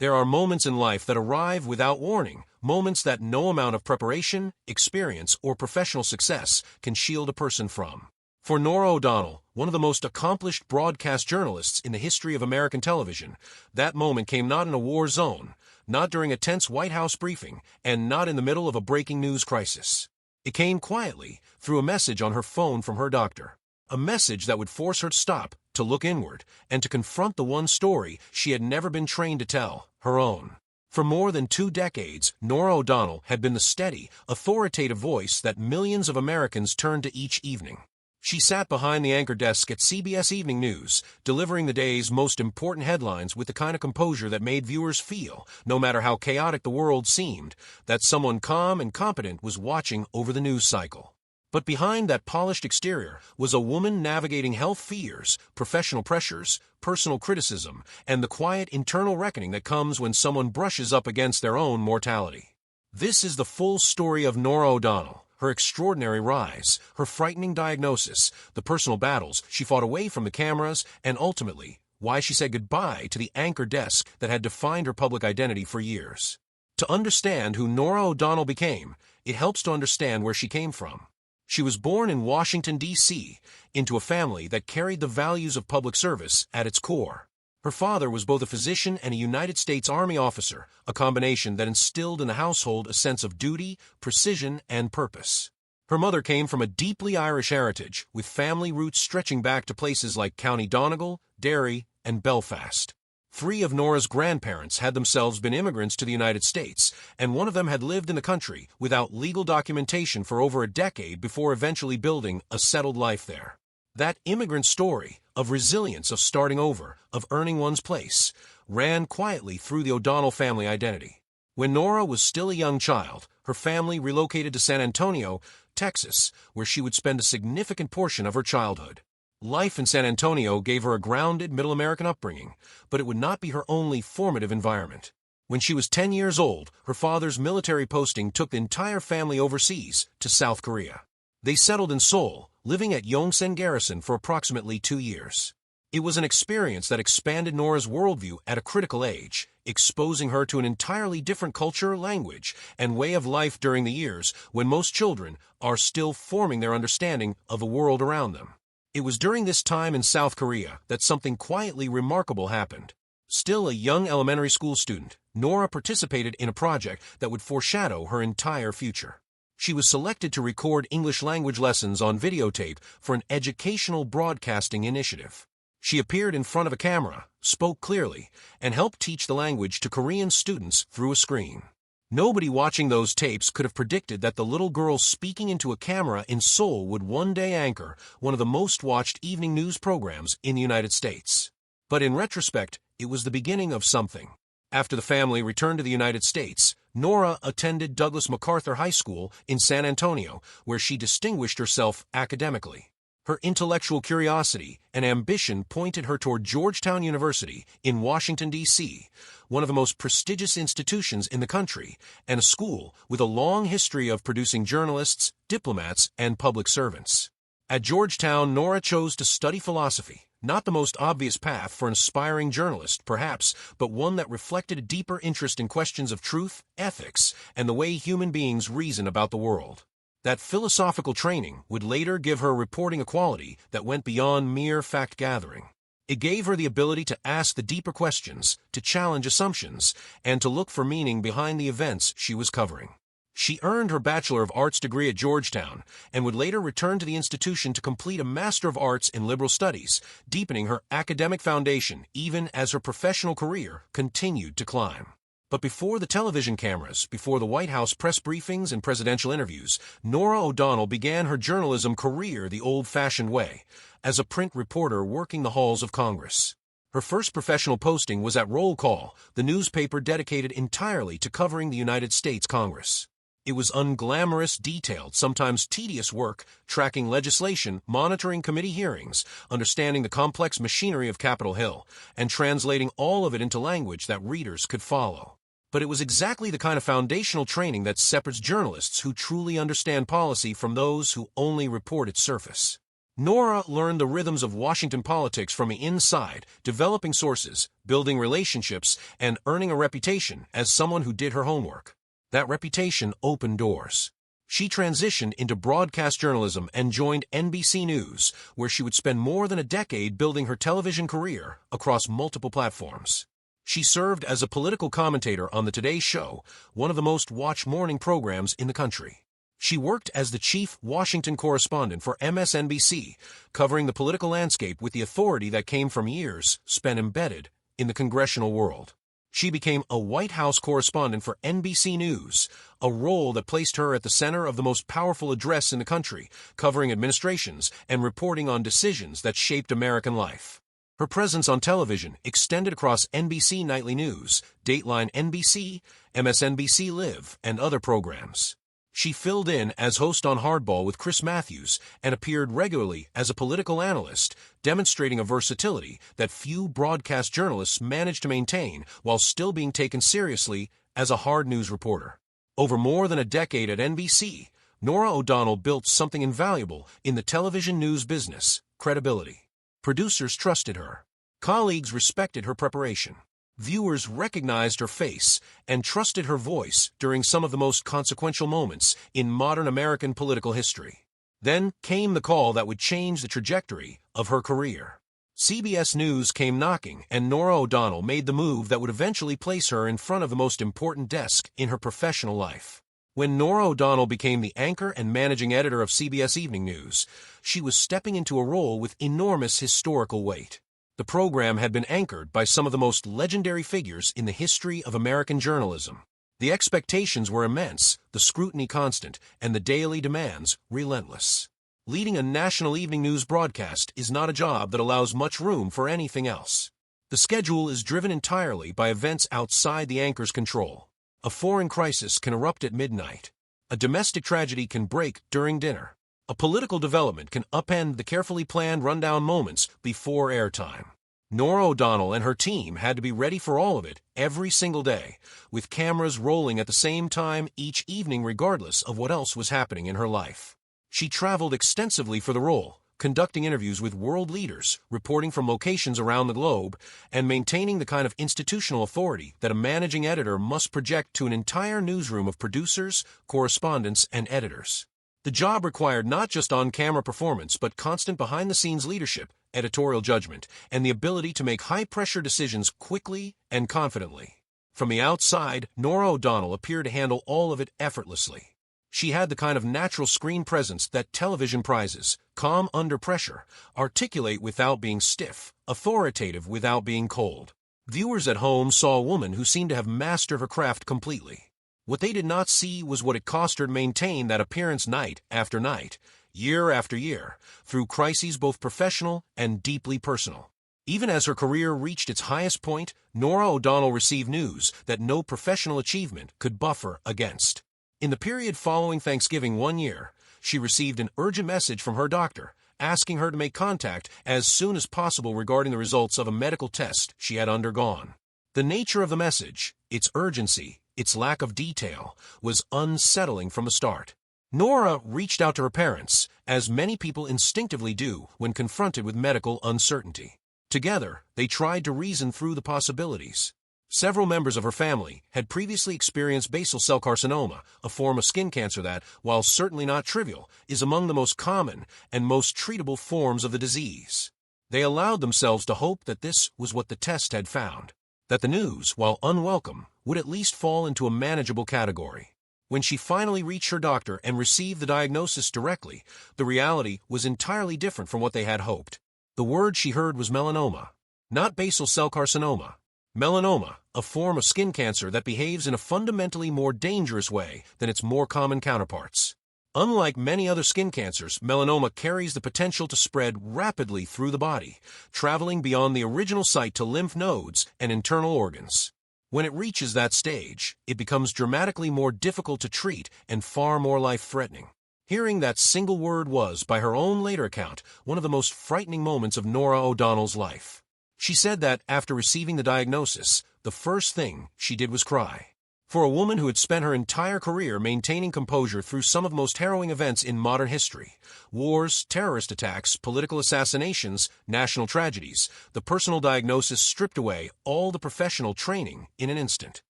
There are moments in life that arrive without warning, moments that no amount of preparation, experience, or professional success can shield a person from. For Norah O'Donnell, one of the most accomplished broadcast journalists in the history of American television, that moment came not in a war zone, not during a tense White House briefing, and not in the middle of a breaking news crisis. It came quietly, through a message on her phone from her doctor. A message that would force her to stop, to look inward, and to confront the one story she had never been trained to tell, her own. For more than 2 decades, Norah O'Donnell had been the steady, authoritative voice that millions of Americans turned to each evening. She sat behind the anchor desk at CBS Evening News, delivering the day's most important headlines with the kind of composure that made viewers feel, no matter how chaotic the world seemed, that someone calm and competent was watching over the news cycle. But behind that polished exterior was a woman navigating health fears, professional pressures, personal criticism, and the quiet internal reckoning that comes when someone brushes up against their own mortality. This is the full story of Norah O'Donnell, her extraordinary rise, her frightening diagnosis, the personal battles she fought away from the cameras, and ultimately, why she said goodbye to the anchor desk that had defined her public identity for years. To understand who Norah O'Donnell became, it helps to understand where she came from. She was born in Washington, D.C., into a family that carried the values of public service at its core. Her father was both a physician and a United States Army officer, a combination that instilled in the household a sense of duty, precision, and purpose. Her mother came from a deeply Irish heritage, with family roots stretching back to places like County Donegal, Derry, and Belfast. 3 of Norah's grandparents had themselves been immigrants to the United States, and one of them had lived in the country without legal documentation for over a decade before eventually building a settled life there. That immigrant story, of resilience, of starting over, of earning one's place, ran quietly through the O'Donnell family identity. When Norah was still a young child, her family relocated to San Antonio, Texas, where she would spend a significant portion of her childhood. Life in San Antonio gave her a grounded Middle American upbringing, but it would not be her only formative environment. When she was 10 years old, her father's military posting took the entire family overseas to South Korea. They settled in Seoul, living at Yongsan Garrison for approximately 2 years. It was an experience that expanded Norah's worldview at a critical age, exposing her to an entirely different culture, language, and way of life during the years when most children are still forming their understanding of the world around them. It was during this time in South Korea that something quietly remarkable happened. Still a young elementary school student, Norah participated in a project that would foreshadow her entire future. She was selected to record English language lessons on videotape for an educational broadcasting initiative. She appeared in front of a camera, spoke clearly, and helped teach the language to Korean students through a screen. Nobody watching those tapes could have predicted that the little girl speaking into a camera in Seoul would one day anchor one of the most watched evening news programs in the United States. But in retrospect, it was the beginning of something. After the family returned to the United States, Norah attended Douglas MacArthur High School in San Antonio, where she distinguished herself academically. Her intellectual curiosity and ambition pointed her toward Georgetown University in Washington, D.C., one of the most prestigious institutions in the country, and a school with a long history of producing journalists, diplomats, and public servants. At Georgetown, Norah chose to study philosophy, not the most obvious path for an aspiring journalist, perhaps, but one that reflected a deeper interest in questions of truth, ethics, and the way human beings reason about the world. That philosophical training would later give her reporting a quality that went beyond mere fact-gathering. It gave her the ability to ask the deeper questions, to challenge assumptions, and to look for meaning behind the events she was covering. She earned her Bachelor of Arts degree at Georgetown and would later return to the institution to complete a Master of Arts in Liberal Studies, deepening her academic foundation even as her professional career continued to climb. But before the television cameras, before the White House press briefings and presidential interviews, Norah O'Donnell began her journalism career the old-fashioned way, as a print reporter working the halls of Congress. Her first professional posting was at Roll Call, the newspaper dedicated entirely to covering the United States Congress. It was unglamorous, detailed, sometimes tedious work, tracking legislation, monitoring committee hearings, understanding the complex machinery of Capitol Hill, and translating all of it into language that readers could follow. But it was exactly the kind of foundational training that separates journalists who truly understand policy from those who only report its surface. Norah learned the rhythms of Washington politics from the inside, developing sources, building relationships, and earning a reputation as someone who did her homework. That reputation opened doors. She transitioned into broadcast journalism and joined NBC News, where she would spend more than a decade building her television career across multiple platforms. She served as a political commentator on the Today Show, one of the most watched morning programs in the country. She worked as the chief Washington correspondent for MSNBC, covering the political landscape with the authority that came from years spent embedded in the congressional world. She became a White House correspondent for NBC News, a role that placed her at the center of the most powerful address in the country, covering administrations and reporting on decisions that shaped American life. Her presence on television extended across NBC Nightly News, Dateline NBC, MSNBC Live, and other programs. She filled in as host on Hardball with Chris Matthews and appeared regularly as a political analyst, demonstrating a versatility that few broadcast journalists manage to maintain while still being taken seriously as a hard news reporter. Over more than a decade at NBC, Norah O'Donnell built something invaluable in the television news business: credibility. Producers trusted her. Colleagues respected her preparation. Viewers recognized her face and trusted her voice during some of the most consequential moments in modern American political history. Then came the call that would change the trajectory of her career. CBS News came knocking, and Norah O'Donnell made the move that would eventually place her in front of the most important desk in her professional life. When Norah O'Donnell became the anchor and managing editor of CBS Evening News, she was stepping into a role with enormous historical weight. The program had been anchored by some of the most legendary figures in the history of American journalism. The expectations were immense, the scrutiny constant, and the daily demands relentless. Leading a national evening news broadcast is not a job that allows much room for anything else. The schedule is driven entirely by events outside the anchor's control. A foreign crisis can erupt at midnight. A domestic tragedy can break during dinner. A political development can upend the carefully planned rundown moments before airtime. Norah O'Donnell and her team had to be ready for all of it every single day, with cameras rolling at the same time each evening regardless of what else was happening in her life. She traveled extensively for the role, conducting interviews with world leaders, reporting from locations around the globe, and maintaining the kind of institutional authority that a managing editor must project to an entire newsroom of producers, correspondents, and editors. The job required not just on-camera performance, but constant behind-the-scenes leadership, editorial judgment, and the ability to make high-pressure decisions quickly and confidently. From the outside, Norah O'Donnell appeared to handle all of it effortlessly. She had the kind of natural screen presence that television prizes: calm under pressure, articulate without being stiff, authoritative without being cold. Viewers at home saw a woman who seemed to have mastered her craft completely. What they did not see was what it cost her to maintain that appearance night after night, year after year, through crises both professional and deeply personal. Even as her career reached its highest point, Norah O'Donnell received news that no professional achievement could buffer against. In the period following Thanksgiving one year, she received an urgent message from her doctor, asking her to make contact as soon as possible regarding the results of a medical test she had undergone. The nature of the message, its urgency, its lack of detail, was unsettling from the start. Norah reached out to her parents, as many people instinctively do when confronted with medical uncertainty. Together, they tried to reason through the possibilities. Several members of her family had previously experienced basal cell carcinoma, a form of skin cancer that, while certainly not trivial, is among the most common and most treatable forms of the disease. They allowed themselves to hope that this was what the test had found, that the news, while unwelcome, would at least fall into a manageable category. When she finally reached her doctor and received the diagnosis directly, the reality was entirely different from what they had hoped. The word she heard was melanoma, not basal cell carcinoma. Melanoma, a form of skin cancer that behaves in a fundamentally more dangerous way than its more common counterparts. Unlike many other skin cancers, melanoma carries the potential to spread rapidly through the body, traveling beyond the original site to lymph nodes and internal organs. When it reaches that stage, it becomes dramatically more difficult to treat and far more life-threatening. Hearing that single word was, by her own later account, one of the most frightening moments of Norah O'Donnell's life. She said that, after receiving the diagnosis, the first thing she did was cry. For a woman who had spent her entire career maintaining composure through some of the most harrowing events in modern history, wars, terrorist attacks, political assassinations, national tragedies, the personal diagnosis stripped away all the professional training in an instant.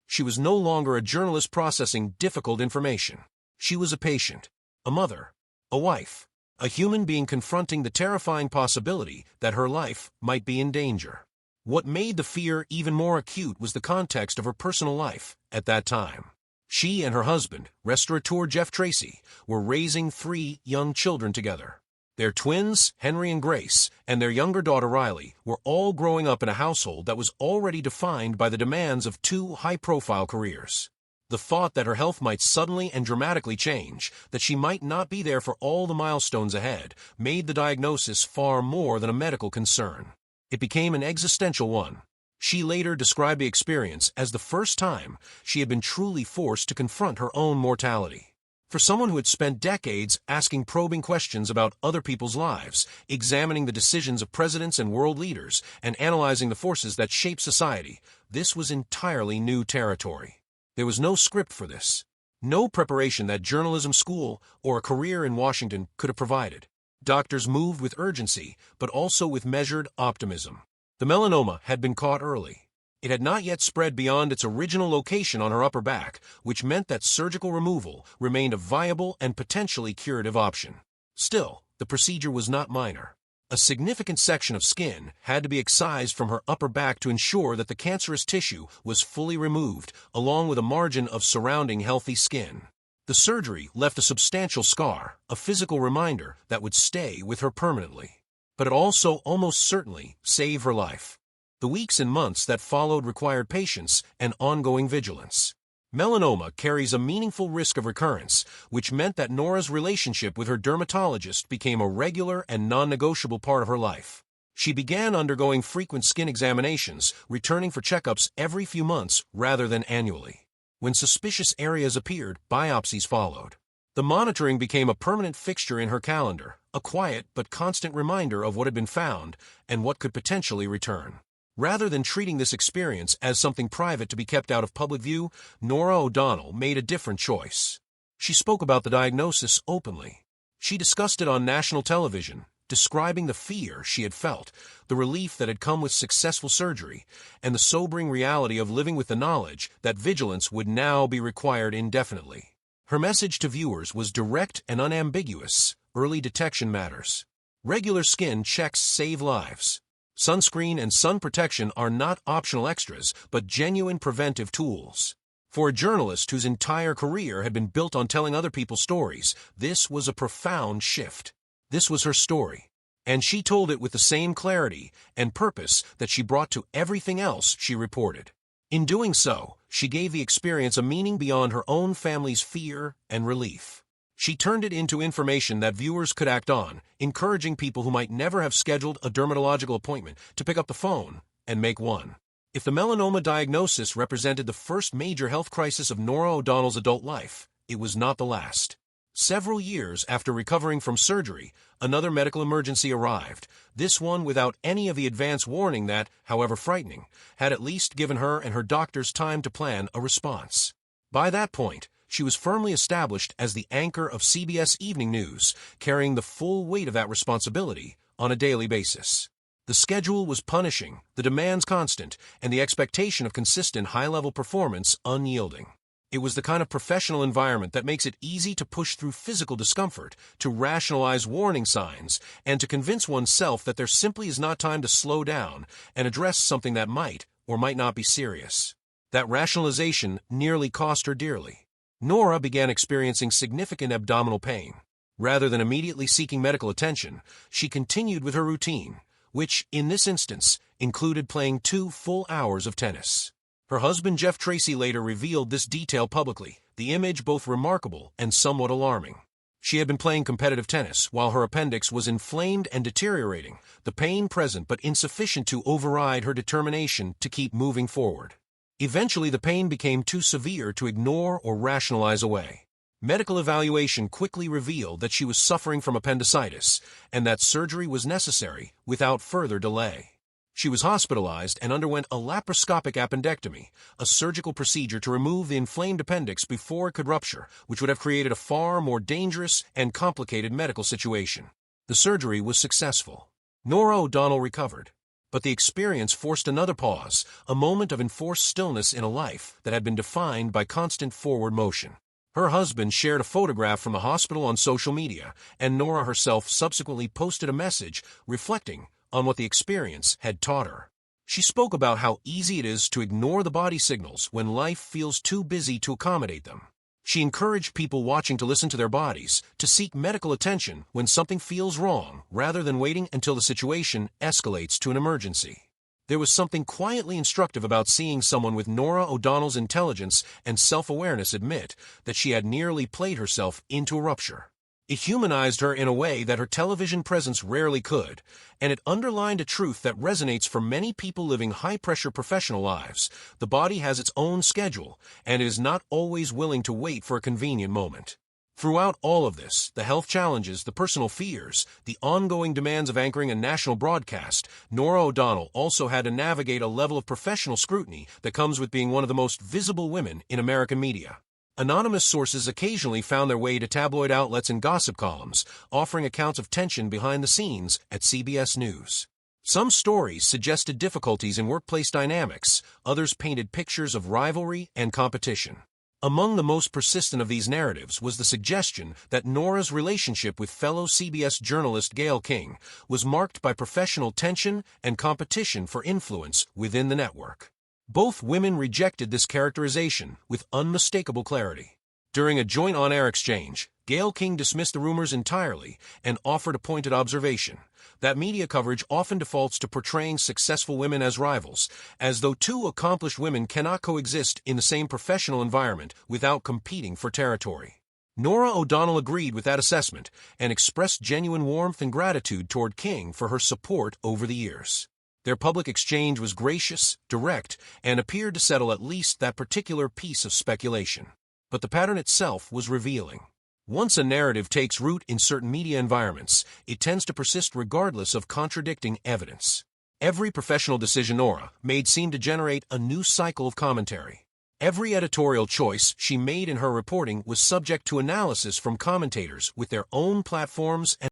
She was no longer a journalist processing difficult information. She was a patient, a mother, a wife, a human being confronting the terrifying possibility that her life might be in danger. What made the fear even more acute was the context of her personal life at that time. She and her husband, restaurateur Jeff Tracy, were raising 3 young children together. Their twins, Henry and Grace, and their younger daughter Riley, were all growing up in a household that was already defined by the demands of 2 high-profile careers. The thought that her health might suddenly and dramatically change, that she might not be there for all the milestones ahead, made the diagnosis far more than a medical concern. It became an existential one. She later described the experience as the first time she had been truly forced to confront her own mortality. For someone who had spent decades asking probing questions about other people's lives, examining the decisions of presidents and world leaders, and analyzing the forces that shape society, this was entirely new territory. There was no script for this. No preparation that journalism school or a career in Washington could have provided. Doctors moved with urgency, but also with measured optimism. The melanoma had been caught early. It had not yet spread beyond its original location on her upper back, which meant that surgical removal remained a viable and potentially curative option. Still, the procedure was not minor. A significant section of skin had to be excised from her upper back to ensure that the cancerous tissue was fully removed, along with a margin of surrounding healthy skin. The surgery left a substantial scar, a physical reminder that would stay with her permanently. But it also almost certainly saved her life. The weeks and months that followed required patience and ongoing vigilance. Melanoma carries a meaningful risk of recurrence, which meant that Norah's relationship with her dermatologist became a regular and non-negotiable part of her life. She began undergoing frequent skin examinations, returning for checkups every few months rather than annually. When suspicious areas appeared, biopsies followed. The monitoring became a permanent fixture in her calendar, a quiet but constant reminder of what had been found and what could potentially return. Rather than treating this experience as something private to be kept out of public view, Norah O'Donnell made a different choice. She spoke about the diagnosis openly. She discussed it on national television, describing the fear she had felt, the relief that had come with successful surgery, and the sobering reality of living with the knowledge that vigilance would now be required indefinitely. Her message to viewers was direct and unambiguous: early detection matters. Regular skin checks save lives. Sunscreen and sun protection are not optional extras, but genuine preventive tools. For a journalist whose entire career had been built on telling other people's stories, this was a profound shift. This was her story, and she told it with the same clarity and purpose that she brought to everything else she reported. In doing so, she gave the experience a meaning beyond her own family's fear and relief. She turned it into information that viewers could act on, encouraging people who might never have scheduled a dermatological appointment to pick up the phone and make one. If the melanoma diagnosis represented the first major health crisis of Norah O'Donnell's adult life, it was not the last. Several years after recovering from surgery, another medical emergency arrived, this one without any of the advance warning that, however frightening, had at least given her and her doctors time to plan a response. By that point, she was firmly established as the anchor of CBS Evening News, carrying the full weight of that responsibility on a daily basis. The schedule was punishing, the demands constant, and the expectation of consistent high-level performance unyielding. It was the kind of professional environment that makes it easy to push through physical discomfort, to rationalize warning signs, and to convince oneself that there simply is not time to slow down and address something that might or might not be serious. That rationalization nearly cost her dearly. Norah began experiencing significant abdominal pain. Rather than immediately seeking medical attention, she continued with her routine, which, in this instance, included playing 2 full hours of tennis. Her husband Jeff Tracy later revealed this detail publicly, the image both remarkable and somewhat alarming. She had been playing competitive tennis while her appendix was inflamed and deteriorating, the pain present but insufficient to override her determination to keep moving forward. Eventually, the pain became too severe to ignore or rationalize away. Medical evaluation quickly revealed that she was suffering from appendicitis and that surgery was necessary without further delay. She was hospitalized and underwent a laparoscopic appendectomy, a surgical procedure to remove the inflamed appendix before it could rupture, which would have created a far more dangerous and complicated medical situation. The surgery was successful. Norah O'Donnell recovered. But the experience forced another pause, a moment of enforced stillness in a life that had been defined by constant forward motion. Her husband shared a photograph from the hospital on social media, and Norah herself subsequently posted a message reflecting on what the experience had taught her. She spoke about how easy it is to ignore the body signals when life feels too busy to accommodate them. She encouraged people watching to listen to their bodies, to seek medical attention when something feels wrong, rather than waiting until the situation escalates to an emergency. There was something quietly instructive about seeing someone with Norah O'Donnell's intelligence and self-awareness admit that she had nearly played herself into a rupture. It humanized her in a way that her television presence rarely could, and it underlined a truth that resonates for many people living high-pressure professional lives. The body has its own schedule, and it is not always willing to wait for a convenient moment. Throughout all of this, the health challenges, the personal fears, the ongoing demands of anchoring a national broadcast, Norah O'Donnell also had to navigate a level of professional scrutiny that comes with being one of the most visible women in American media. Anonymous sources occasionally found their way to tabloid outlets and gossip columns, offering accounts of tension behind the scenes at CBS News. Some stories suggested difficulties in workplace dynamics, others painted pictures of rivalry and competition. Among the most persistent of these narratives was the suggestion that Norah's relationship with fellow CBS journalist Gayle King was marked by professional tension and competition for influence within the network. Both women rejected this characterization with unmistakable clarity. During a joint on-air exchange, Gayle King dismissed the rumors entirely and offered a pointed observation that media coverage often defaults to portraying successful women as rivals, as though two accomplished women cannot coexist in the same professional environment without competing for territory. Norah O'Donnell agreed with that assessment and expressed genuine warmth and gratitude toward King for her support over the years. Their public exchange was gracious, direct, and appeared to settle at least that particular piece of speculation. But the pattern itself was revealing. Once a narrative takes root in certain media environments, it tends to persist regardless of contradicting evidence. Every professional decision Norah made seemed to generate a new cycle of commentary. Every editorial choice she made in her reporting was subject to analysis from commentators with their own platforms and